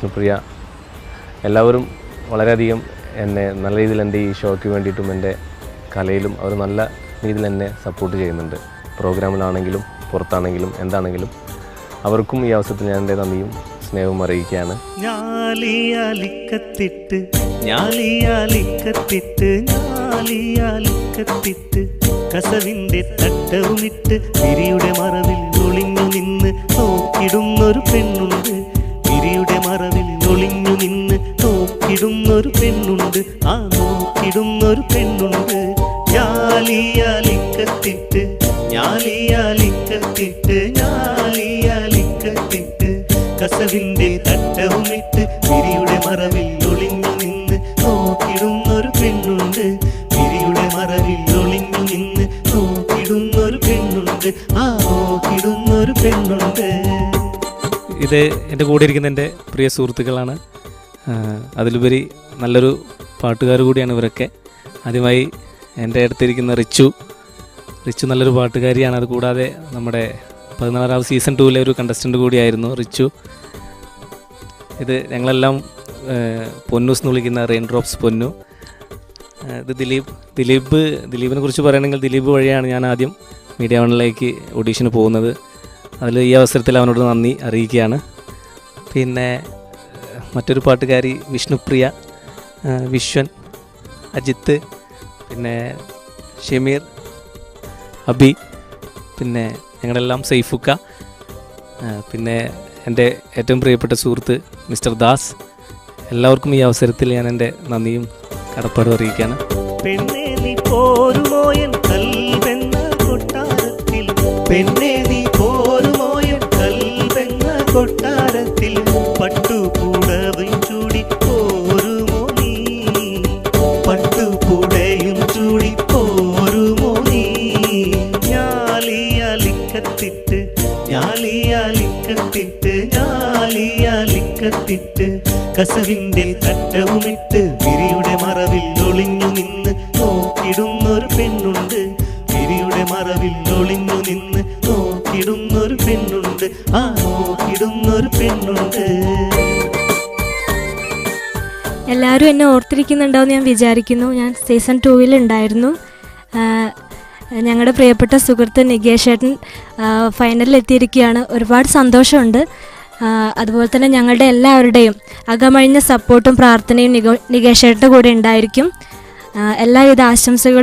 വിഷ്ണുപ്രിയ, എല്ലാവരും വളരെയധികം എന്നെ നല്ല രീതിയിൽ എൻ്റെ ഈ ഷോയ്ക്ക് വേണ്ടിയിട്ടും എൻ്റെ കലയിലും അവർ നല്ല രീതിയിൽ എന്നെ സപ്പോർട്ട് ചെയ്യുന്നുണ്ട്. പ്രോഗ്രാമിലാണെങ്കിലും പുറത്താണെങ്കിലും എന്താണെങ്കിലും അവർക്കും ഈ അവസരത്തിൽ ഞാൻ എൻ്റെ നന്ദിയും സ്നേഹവും അറിയിക്കുകയാണ്. കസവിന്റെ തട്ടവുമിട്ട് തിരിയുടെ മറവിൽ ഒളിഞ്ഞു നിന്ന് നോക്കിടുന്നൊരു പെണ്ണുണ്ട്. തിരിയുടെ മറവിൽ ഒളിഞ്ഞു നിന്ന് നോക്കിടുന്നൊരു പെണ്ണുണ്ട്. ആ നോക്കിടുന്നൊരു പെണ്ണുണ്ട്. ഞാലിയാലിക്കത്തിട്ട് ഞാലിയാലിക്കത്തിട്ട് ഞാലിയാലിക്കത്തിട്ട് കസവിന്റെ തട്ടവുമിട്ട് തിരിയുടെ മറവിൽ ഒളിഞ്ഞു നിന്ന് നോക്കിടുന്നൊരു പെണ്ണുണ്ട്. തിരിയുടെ മറവിൽ ഒളിഞ്ഞു നിന്ന് നോക്കിടുന്നൊരു പെണ്ണുണ്ട്. ആ നോക്കിടുന്നൊരു പെണ്ണുണ്ട്. ഇത് എൻ്റെ കൂടെ ഇരിക്കുന്ന എൻ്റെ പ്രിയ സുഹൃത്തുക്കളാണ്. അതിലുപരി നല്ലൊരു പാട്ടുകാർ കൂടിയാണ് ഇവരൊക്കെ. ആദ്യമായി എൻ്റെ അടുത്തിരിക്കുന്ന റിച്ചു നല്ലൊരു പാട്ടുകാരിയാണ്. അതുകൂടാതെ നമ്മുടെ 14ാം സീസൺ 2 ഒരു കണ്ടസ്റ്റൻ്റ് കൂടിയായിരുന്നു റിച്ചു. ഇത് ഞങ്ങളെല്ലാം പൊന്നൂസ് എന്ന് വിളിക്കുന്ന റെയിൻ ഡ്രോപ്സ് പൊന്നു. ഇത് ദിലീപിനെ കുറിച്ച് പറയുകയാണെങ്കിൽ ദിലീപ് വഴിയാണ് ഞാൻ ആദ്യം മീഡിയ വണ്ണിലേക്ക് ഓഡീഷന് പോകുന്നത്. അതിൽ ഈ അവസരത്തിൽ അവനോട് നന്ദി അറിയിക്കുകയാണ്. പിന്നെ മറ്റൊരു പാട്ടുകാരി വിഷ്ണുപ്രിയ, വിശ്വൻ, അജിത്ത്, പിന്നെ ഷമീർ, അബി, പിന്നെ ഞങ്ങളെല്ലാം സൈഫുക്ക, പിന്നെ എൻ്റെ ഏറ്റവും പ്രിയപ്പെട്ട സുഹൃത്ത് മിസ്റ്റർ ദാസ്. എല്ലാവർക്കും ഈ അവസരത്തിൽ ഞാൻ എൻ്റെ നന്ദിയും കടപ്പാടും അറിയിക്കുകയാണ്. പെണ്ണേ നീ പോരുമോയൻ കൽവെന്ന കൊട്ടാരത്തിൽ, പെണ്ണേ നീ പോരുമോയൻ കൽവെന്ന കൊട്ടാരത്തിൽ, പട്ടുപൂടവും ചൂടി പോരുമോ നീ, പട്ടുപൂടയും ചൂടി പോരുമോ നീ. ഞാലിയാലിക്കത്തിട്ട് ഞാലിയാലിക്കത്തിട്ട് ഞാലിയാലിക്കത്തിട്ട് കസവിന്റെ തട്ടവുമിട്ട് വിരിയുടെ മറവിൽ ഒളിഞ്ഞു നിന്ന് നോക്കിടുന്നൊരു പെണ്ണുണ്ട്. വിരിയുടെ മറവിൽ ഒളിഞ്ഞു നിന്ന് നോക്കിടുന്നൊരു പെണ്ണുണ്ട്. ആ നോക്കിടുന്നൊരു പെണ്ണുണ്ട്. എല്ലാവരും എന്നെ ഓർത്തിരിക്കുന്നുണ്ടാവുമെന്ന് ഞാൻ വിചാരിക്കുന്നു. ഞാൻ സീസൺ 2 ഉണ്ടായിരുന്നു. ഞങ്ങളുടെ പ്രിയപ്പെട്ട സുഹൃത്ത് നികേഷ് ഏട്ടൻ ഫൈനലിൽ എത്തിയിരിക്കുകയാണ്. ഒരുപാട് സന്തോഷമുണ്ട്. അതുപോലെ തന്നെ ഞങ്ങളുടെ എല്ലാവരുടെയും അകമഴിഞ്ഞ സപ്പോർട്ടും പ്രാർത്ഥനയും നികേഷ് ഏട്ടൻ്റെ കൂടെ ഉണ്ടായിരിക്കും. എല്ലാവിധ ആശംസകളും